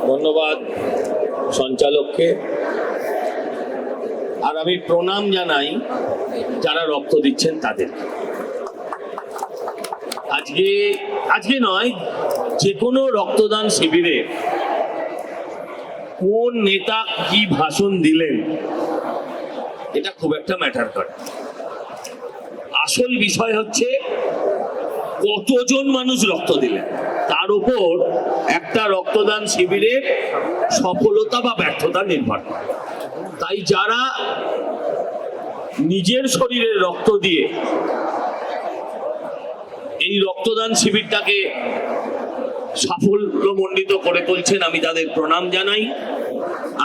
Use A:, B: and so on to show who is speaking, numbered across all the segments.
A: ধন্যবাদ সঞ্চালককে। আর আমি প্রণাম জানাই যারা রক্ত দিচ্ছেন তাদের। আজকে নয়, যে কোনো রক্তদান শিবিরে কোন নেতা কি ভাষণ দিলেন এটা খুব একটা ম্যাটার করে। আসল বিষয় হচ্ছে কতজন মানুষ রক্ত দিলেন, তার উপর একটা রক্তদান শিবিরের সফলতা বা ব্যর্থতা নির্ভর করে। তাই যারা নিজের শরীরের রক্ত দিয়ে এই রক্তদান শিবিরটাকে সাফল্যমণ্ডিত করে তুলছেন, আমি তাদের প্রণাম জানাই।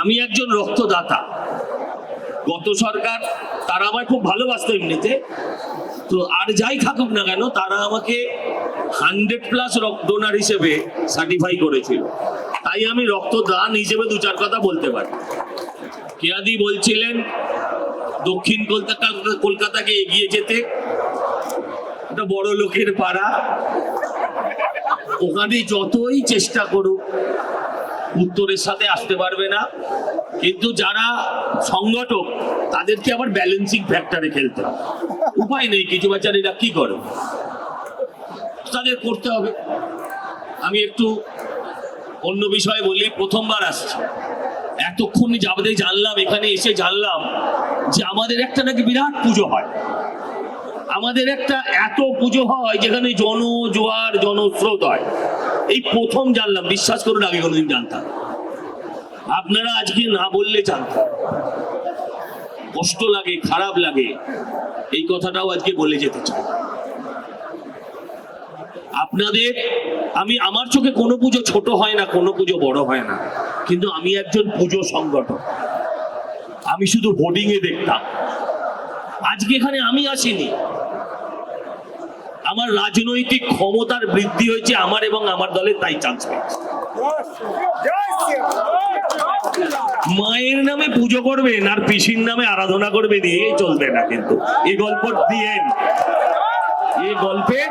A: আমি একজন রক্তদাতা। গত সরকার তারা আমায় খুব ভালোবাসতো এমনিতে, তো আর যাই থাকুক না কেন তারা আমাকে 100+ ডোনার হিসেবে সার্টিফাই করেছিল। তাই আমি রক্তদান হিসেবে দু চার কথা বলতে পারি। কেয়াদি বলছিলেন দক্ষিণ কলকাতাকে এগিয়ে যেতে, একটা বড় লোকের পাড়া, ওখানে যতই চেষ্টা করুক উত্তরের সাথে আসতে পারবে না। কিন্তু যারা সংগঠক তাদেরকে আবার ব্যালেন্সিং ফ্যাক্টরে খেলতে হবে, উপায় নেই। কিছু বাচ্চারা কি করে, তাদের করতে হবে। আমি একটু অন্য বিষয়ে বলি। প্রথমবার আসছি, এতক্ষণ যাবতে জানলাম, এখানে এসে জানলাম যে আমাদের একটা নাকি বিরাট পুজো হয়। আমাদের একটা এত পুজো হয় যেখানে জনজোয়ার জনস্রোত হয়। এই প্রথম জানলাম, বিশ্বাস করুন আগে কোনোদিন জানতাম। আপনারা আজকে না বললে জানতাম, কষ্ট লাগে, খারাপ লাগে। এই কথাটাও আজকে বলে যেতে চাই আপনাদের। আমার চোখে কোনো পুজো ছোট হয় না, কোনো পুজো বড় হয় না, কিন্তু আমি একজন পুজো সংগঠক। আমি শুধু হোর্ডিং এ দেখতাম। আজকে এখানে আমি আসিনি, আমার রাজনৈতিক ক্ষমতার বৃদ্ধি হয়েছে আমার এবং আমার দলের, তাই চান্স পেয়েছি। মায়ের নামে পুজো করবেন আর পিসির নামে আরাধনা করবেন, এ চলবে না। কিন্তু এই গল্পের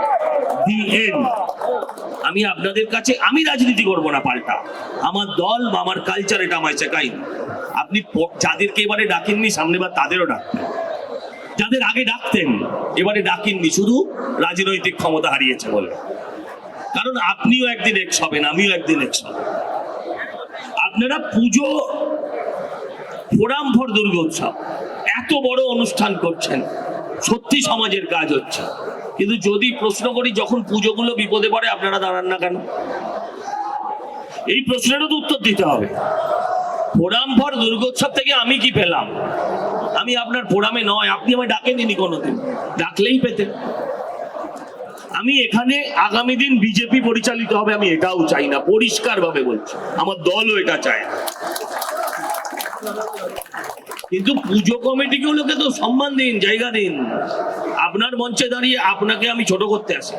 A: আমি আপনাদের কাছে, আমি রাজনীতি করবো না পাল্টা। আমার দল বা আমার কালচার এটা আমায় শেখাই। আপনি যাদেরকে এবারে ডাকেননি সামনেবার তাদেরও ডাকতেন, যাদের আগে ডাকতেন এবারে ডাকেননি, শুধু রাজনৈতিক ক্ষমতা হারিয়েছে বলে। কারণ আপনিও একদিন এক্স হবেন, আমিও একদিন এক্স হব। আপনারা পুজো, ফোরাম ফর দুর্গোৎসব এত বড় অনুষ্ঠান করছেন, সত্যি সমাজের কাজ হচ্ছে। কিন্তু যদি প্রশ্ন করি, যখন পুজোগুলো বিপদে পড়ে আপনারা দাঁড়ান না কেন? এই প্রশ্নেরও তো উত্তর দিতে হবে। ফোরাম ফর দুর্গোৎসব থেকে আমি কি পেলাম? আমি আপনার ফোরামে নয়, আপনি আমায় ডাকেননি কোনোদিন, ডাকলেই পেতেন। আমি এখানে আগামী দিন বিজেপি পরিচালিত হবে, আমি এটাও চাই না, পরিষ্কার ভাবে বলছি। আমার দলও এটা চায় না। কিন্তু পুজো কমিটিগুলোকে তো সম্মান দিন, জায়গা দিন। আপনার মঞ্চে দাঁড়িয়ে আপনাকে আমি ছোট করতে আসি,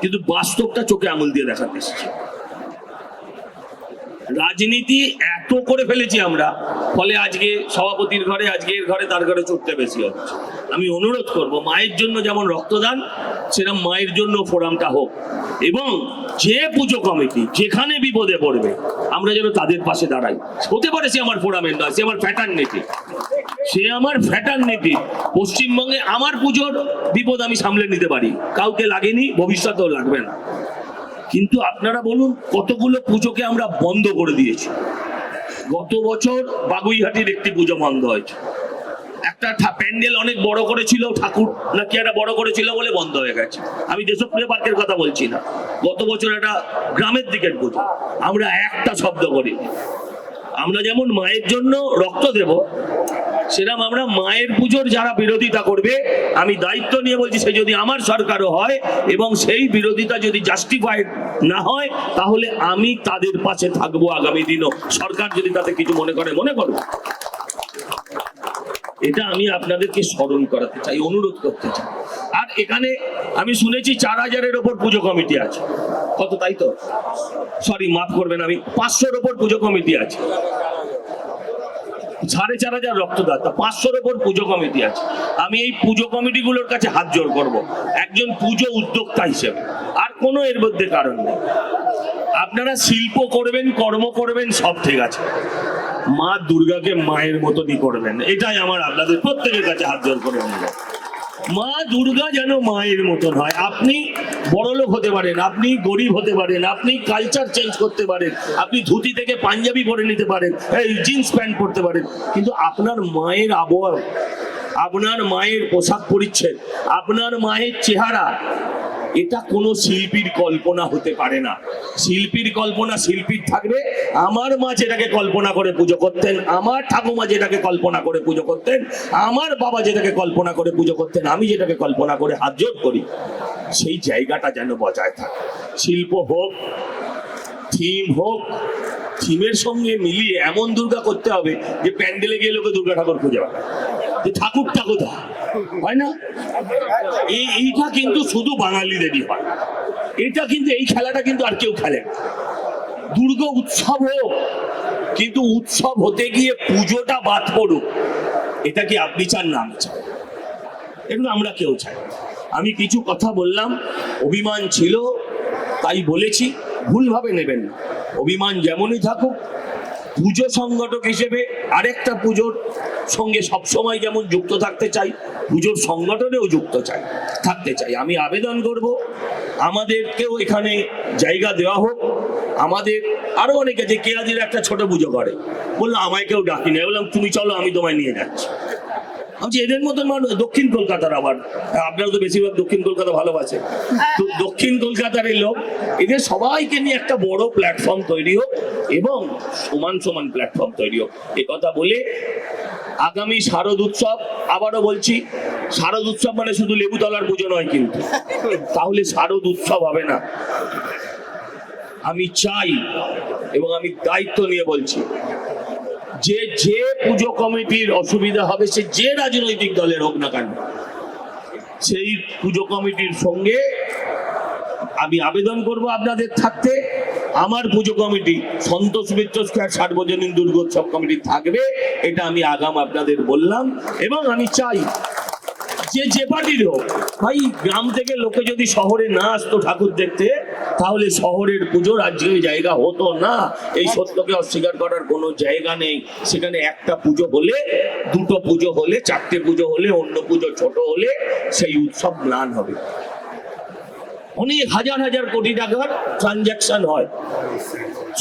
A: কিন্তু বাস্তবটা চোখে আঙুল দিয়ে দেখাতে এসেছি। রাজনীতি এত করে ফেলেছি আমরা, ফলে আজকে সভাপতির ঘরে, আজকের ঘরে, তার ঘরে ছুটতে বেশি হচ্ছে। আমি অনুরোধ করব, মায়ের জন্য যেমন রক্তদান, সেরকম মায়ের জন্য ফোরামটা হোক, এবং যে পুজো কমিটি যেখানে বিপদে পড়বে আমরা যেন তাদের পাশে দাঁড়াই। হতে পারে সে আমার ফোরামের নয়, সে আমার ফ্যাটার্নিটি। পশ্চিমবঙ্গে আমার পুজোর বিপদ আমি সামলে নিতে পারি, কাউকে লাগেনি, ভবিষ্যতেও লাগবে না। কিন্তু আপনারা বলুন, কতগুলো পুজোকে আমরা বন্ধ করে দিয়েছি। গত বছর বাগুইহাটির একটি পুজো বন্ধ হয়েছে। একটা প্যান্ডেল অনেক বড় করেছিল, ঠাকুর নাকি একটা বড় করেছিল বলে বন্ধ হয়ে গেছে। আমি দেশপ্রিয় পার্কের কথা বলছি না, গত বছর একটা গ্রামের দিকের পুজো, আমরা একটা শব্দ করিনি। আমরা যেমন মায়ের জন্য রক্ত দেব, সেরকম আমরা মায়ের পুজোর যারা বিরোধিতা করবে, আমি দায়িত্ব নিয়ে বলছি, সে যদি আমার সরকারও হয় এবং সেই বিরোধিতা যদি জাস্টিফাইড না হয়, তাহলে আমি তাদের পাশে থাকবো আগামী দিনও। সরকার যদি তাতে কিছু মনে করবে। এটা আমি আপনাদেরকে স্মরণ করাতে চাই, অনুরোধ করতে চাই। আর এখানে আমি শুনেছি 4000-এর ওপর পুজো কমিটি আছে। কত? তাই তো, সরি মাফ করবেন, আমি 500-র ওপর পুজো কমিটি আছে। 4500 রক্তদাতা, 500-র ওপর পুজো কমিটি আছে। আমি এই পুজো কমিটিগুলোর কাছে হাত জোড় করব একজন পুজো উদ্যোক্তা হিসেবে, আর কোনো এর মধ্যে কারণ নেই। আপনারা শিল্প করবেন, কর্ম করবেন, সব ঠিক আছে, মা দুর্গাকে মায়ের মতনই করবেন, এটাই আমার আপনাদের প্রত্যেকের কাছে হাত জোর করে অনুরোধ। মা দুর্গা যেন মায়ের মতন হয়। আপনি বড়লোক হতে পারেন, আপনি গরিব হতে পারেন, আপনি কালচার চেঞ্জ করতে পারেন, আপনি ধুতি থেকে পাঞ্জাবি পরে নিতে পারেন, এই জিন্স প্যান্ট পরতে পারেন, কিন্তু আপনার মায়ের আবহাওয়া, আপনার মায়ের পোশাক পরিচ্ছদ, আপনার মায়ের চেহারা, এটা কোনো শিল্পীর কল্পনা হতে পারে না। শিল্পীর কল্পনা শিল্পীর থাকবে। আমার মা যেটাকে কল্পনা করে পুজো করতেন, আমার ঠাকুমা যেটাকে কল্পনা করে পুজো করতেন, আমার বাবা যেটাকে কল্পনা করে পুজো করতেন, আমি যেটাকে কল্পনা করে হাত জোর করি, সেই জায়গাটা যেন বজায় থাকে। শিল্প হোক, থিম হোক, থিমের সঙ্গে মিলিয়ে এমন দুর্গা করতে হবে যে প্যান্ডেলে গিয়ে লোকে দুর্গা ঠাকুর খুঁজে পাবে, যে ঠাকুরটা কোথায়, হয় না? এইটা কিন্তু শুধু বাঙালিদেরই হয়। এটা কিন্তু, এই খেলাটা কিন্তু আর কেউ খেলে না। দুর্গা উৎসব হোক, কিন্তু উৎসব হতে গিয়ে পুজোটা বাদ পড়ুক, এটা কি আপনি চান না আমি চাই? এগুলো আমরা কেউ চাই। আমি কিছু কথা বললাম, অভিমান ছিল তাই বলেছি, ভুলভাবে নেবেন না। অভিমান যেমনই থাকুক, পুজো সংগঠক হিসেবে আরেকটা পুজোর সঙ্গে সবসময় যেমন যুক্ত থাকতে চাই, পুজোর সংগঠনেও যুক্ত থাকতে চাই। আমি আবেদন করব আমাদেরকেও এখানে জায়গা দেওয়া হোক। আমাদের আরো অনেকে, যে কেরাদির একটা ছোট পুজো করে, বললো আমায় কেউ ডাকি না, বললাম তুমি চলো আমি তোমায় নিয়ে যাচ্ছি। আমি এদের মতন মানুষ দক্ষিণ কলকাতার, আবার আপনারা তো বেশিরভাগ দক্ষিণ কলকাতা ভালোবাসে, তো দক্ষিণ কলকাতার এই লোক, এদের সবাইকে নিয়ে একটা বড় প্ল্যাটফর্ম তৈরি হোক এবং সমান সমান প্ল্যাটফর্ম তৈরি হোক। কথা বলে আগামী শারদ উৎসব, আবারও বলছি, শারদ উৎসব মানে শুধু লেবুতলার পুজো নয় কিন্তু, তাহলে শারদ উৎসব হবে না। আমি চাই এবং আমি দায়িত্ব নিয়ে বলছি, যে পুজো কমিটির অসুবিধা হবে, সে যে রাজনৈতিক দলের হোক না কেন, সেই পুজো কমিটির সঙ্গে আমি আবেদন করব আপনাদের থাকতে। আমার পুজো কমিটি সন্তোষ মিত্র স্কয়ার সার্বজনীন দুর্গোৎসব কমিটি থাকবে, এটা আমি আগাম আপনাদের বললাম। এবং আমি চাই যে পার্টির হোক, ভাই গ্রাম থেকে লোকে যদি শহরে না আসতো ঠাকুর দেখতে, তাহলে শহরের পুজোর আজকে জায়গা হতো না। এই সত্যকে অস্বীকার করার কোনো জায়গা নেই। সেখানে একটা পুজো হলে, দুটো পুজো হলে, চারটে পুজো হলে, অন্য পুজো ছোট হলে সেই উৎসব ম্লান হবে। অনেক হাজার হাজার কোটি টাকার ট্রানজাকশন হয়,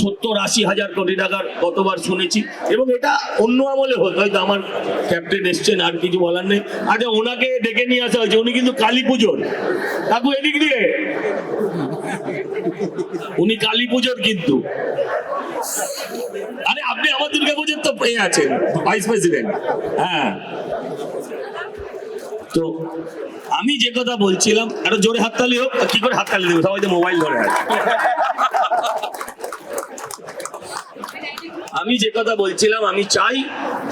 A: 70-80 হাজার কোটি টাকার কতবার শুনেছি। এবং এটা অন্য আমলে হতো, হয়তো আমার ক্যাপ্টেন এসছেন, আর কিছু বলার নেই। আচ্ছা, ওনাকে ডেকে নিয়ে আসা হয়েছে, উনি কিন্তু কালী পুজোর, কাকু এদিক দিয়ে, উনি কালী পুজোর কিন্তু। আরে আপনি আমার দুর্গা পুজোর তো পেয়ে আছেন, ভাইস প্রেসিডেন্ট। হ্যাঁ, তো আমি যে কথা বলছিলাম, একটা জোরে হাততালি হোক। কি করে হাততালি দেবো, সবাই তো মোবাইল ধরে আছে। আমি যে কথা বলছিলাম, আমি চাই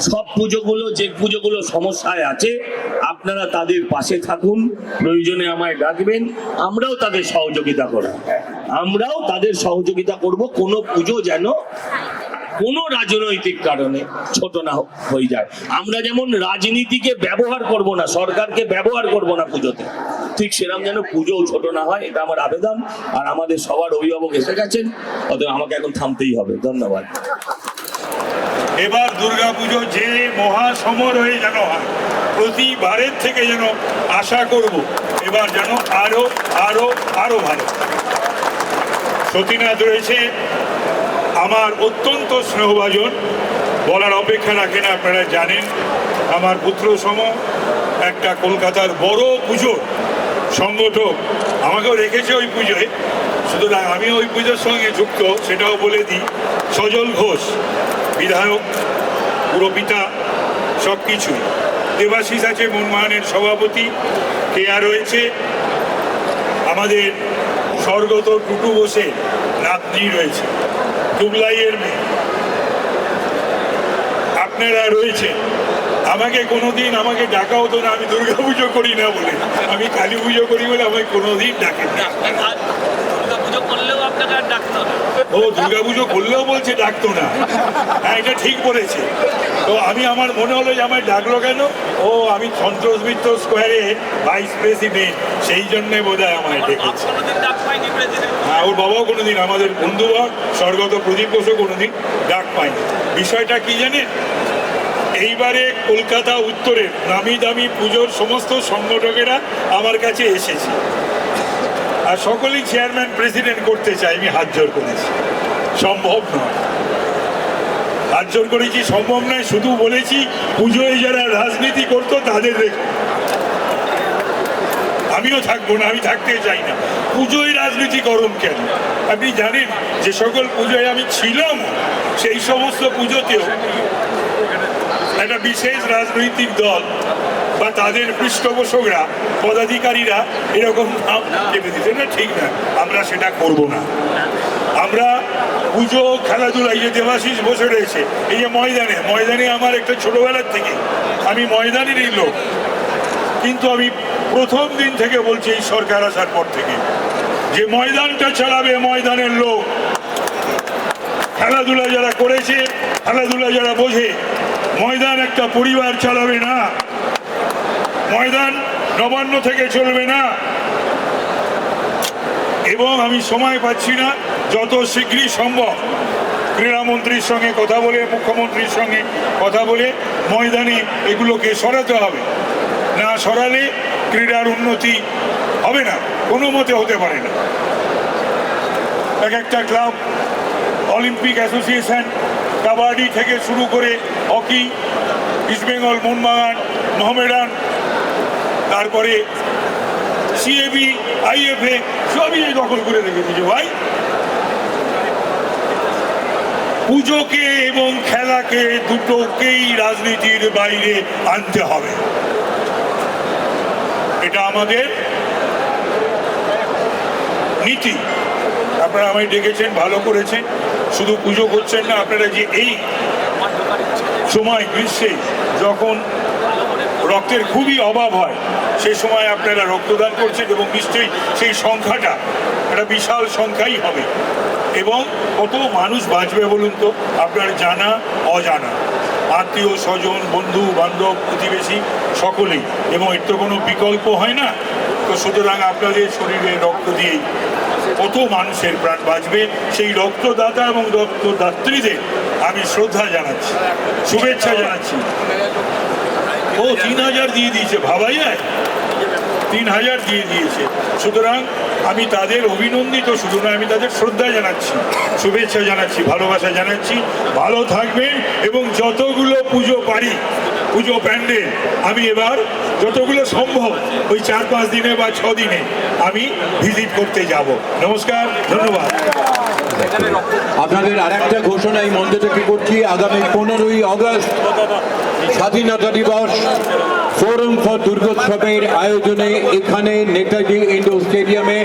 A: সব পুজোগুলো, যে পুজোগুলো সমস্যায় আছে, আপনারা তাদের পাশে থাকুন, প্রয়োজনে আমায় ডাকবেন, আমরাও তাদের সহযোগিতা করব। কোনো পুজো যেন কোনো রাজনৈতিক কারণে ছোট না হয়ে যায়। আমরা যেমন রাজনীতিকে ব্যবহার করব না, সরকারকে ব্যবহার করব না পুজোতে, ঠিক সেরকম যেন পুজোও ছোট না হয়, এটা আমার আবেদন। আর আমাদের সবার অভিভাবক এসে গেছেন, অতএব আমাকে এখন থামতেই হবে। ধন্যবাদ।
B: এবার দুর্গাপুজো যে মহাসমারোহে যেন হয়, প্রতিবারের থেকে যেন আশা করব এবার যেন আরো আরো আরো ভালো। সতীনাথ রয়েছে আমার অত্যন্ত স্নেহভাজন, বলার অপেক্ষা রাখে না, আপনারা জানেন। আমার পুত্র সম, একটা কলকাতার বড় পুজোর সংগঠক, আমাকেও রেখেছে ওই পুজোয়। সুতরাং আমি ওই পুজোর সঙ্গে যুক্ত, সেটাও বলে দিই। সজল ঘোষ বিধায়ক, পুরপিতা, সব কিছুই। দেবাশিস আছে মনমানের সভাপতি, কেয়া রয়েছে আমাদের স্বর্গত টুটু বসে নাতনি রয়েছে, দুবলাইয়ের মেয়ে, আপনারা রয়েছে। আমাকে কোনোদিন আমাকে ডাকা হতো না, আমি দুর্গা পুজো করি না বলে, আমি কালী পুজো করি বলে আমাকে কোনোদিন ডাকে না।
A: পুজো করলেও আপনাকে আর ডাকতে হবে।
B: ও দুর্গাপুজো করলেও বলছে ডাকতো না, হ্যাঁ এটা ঠিক বলেছে। তো আমি আমার মনে হলো যে আমায় ডাকলো কেন, ও আমি সন্তোষ মিত্র স্কোয়ারে ভাইস প্রেসিডেন্ট, সেই জন্যে বোধহয় আমায় ডেকেছে।
A: কোনোদিন ডাক পাইনি প্রেসিডেন্ট।
B: হ্যাঁ ওর বাবাও কোনোদিন, আমাদের বন্ধুবর স্বর্গত প্রদীপ ঘোষও কোনোদিন ডাক পায়নি। বিষয়টা কি জানেন, এইবারে কলকাতা উত্তরের নামি দামি পুজোর সমস্ত সংগঠকেরা আমার কাছে এসেছে, আর সকলেই চেয়ারম্যান প্রেসিডেন্ট করতে চাই। আমি হাত জোর করেছি, সম্ভব নয়। হাত জোর করেছি, সম্ভব নয়। শুধু বলেছি পুজোয় যারা রাজনীতি করতো তাদের রেখে, আমিও থাকবো না, আমি থাকতে চাই না। পুজোয় রাজনীতিকরণ কেন? আপনি জানেন যে সকল পুজোয় আমি ছিলাম, সেই সমস্ত পুজোতেও একটা বিশেষ রাজনৈতিক দল বা তাদের পৃষ্ঠপোষকরা, পদাধিকারীরা এরকম নাম কেটে দিতে, না ঠিক না, আমরা সেটা করব না। আমরা পুজো খেলাধুলা, এই যে দেবাশিস বসে রয়েছে এই যে ময়দানে আমার একটা ছোটবেলার থেকে আমি ময়দানেরই লোক, কিন্তু আমি প্রথম দিন থেকে বলছি এই সরকার আসার পর থেকে যে ময়দানটা চালাবে ময়দানের লোক। খেলাধুলা যারা করেছে, খেলাধুলা যারা বোঝে, ময়দান একটা পরিবার চালাবে না, ময়দান নবান্ন থেকে চলবে না। এবং আমি সময় পাচ্ছি না, যত শীঘ্রই সম্ভব ক্রীড়ামন্ত্রীর সঙ্গে কথা বলে, মুখ্যমন্ত্রীর সঙ্গে কথা বলে ময়দানে এগুলোকে সরাতে হবে। না সরালে ক্রীড়ার উন্নতি হবে না, কোনো মতে হতে পারে না। এক একটা ক্লাব, অলিম্পিক অ্যাসোসিয়েশন, কাবাডি থেকে শুরু করে হকি, ইস্টবেঙ্গল, মোহনবাগান, মোহামেডান, তারপরে সিএবি, আইএফএ সবই দখল করে রেখেছে। ভাই পুজোকে এবং খেলাকে দুটোকেই রাজনীতির বাইরে আনতে হবে, এটা আমাদের নীতি। আপনারা আমায় ডেকেছেন, ভালো করেছেন। শুধু পুজো করছেন না, আপনারা যে এই সময় গ্রীষ্মে যখন রক্তের খুবই অভাব হয়, সেই সময় আপনারা রক্তদান করছেন, এবং নিশ্চয়ই সেই সংখ্যাটা একটা বিশাল সংখ্যাই হবে। এবং কত মানুষ বাঁচবে বলুন তো, আপনার জানা অজানা, আত্মীয় স্বজন, বন্ধু বান্ধব, প্রতিবেশী সকলেই, এবং এর তো কোনো বিকল্প হয় না। তো সুতরাং আপনাদের শরীরে রক্ত দিয়েই কত মানুষের প্রাণ বাঁচবে। সেই রক্তদাতা এবং রক্তদাত্রীদের আমি শ্রদ্ধা জানাচ্ছি, শুভেচ্ছা জানাচ্ছি। ও 3000 দিয়ে দিয়েছে, ভাবা যায়, 3000 দিয়ে দিয়েছে। সুতরাং আমি তাদের অভিনন্দিত শুধু না, আমি তাদের শ্রদ্ধা জানাচ্ছি, শুভেচ্ছা জানাচ্ছি, ভালোবাসা জানাচ্ছি। ভালো থাকবেন, এবং যতগুলো পুজো পারি, পুজো প্যান্ডেল আমি এবার যতগুলো সম্ভব ওই 4-5 দিনে বা 6 দিনে আমি ভিজিট করতে যাব। নমস্কার, ধন্যবাদ।
C: আপনাদের আরেকটা ঘোষণা এই মঞ্চ থেকে করছি, আগামী 15ই আগস্ট স্বাধীনতা দিবস ফোরাম ফর দুর্গোৎসবের আয়োজনে এখানে নেতাজি ইন্ডোর স্টেডিয়ামে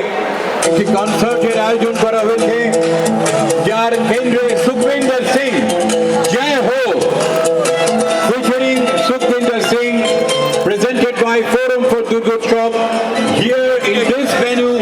C: একটি কনসার্টের আয়োজন করা হয়েছে, যার কেন্দ্রে সুখবিন্দর সিং, জয় হো, featuring Sukhvinder Singh, presented by Forum for Durgotsav here in this venue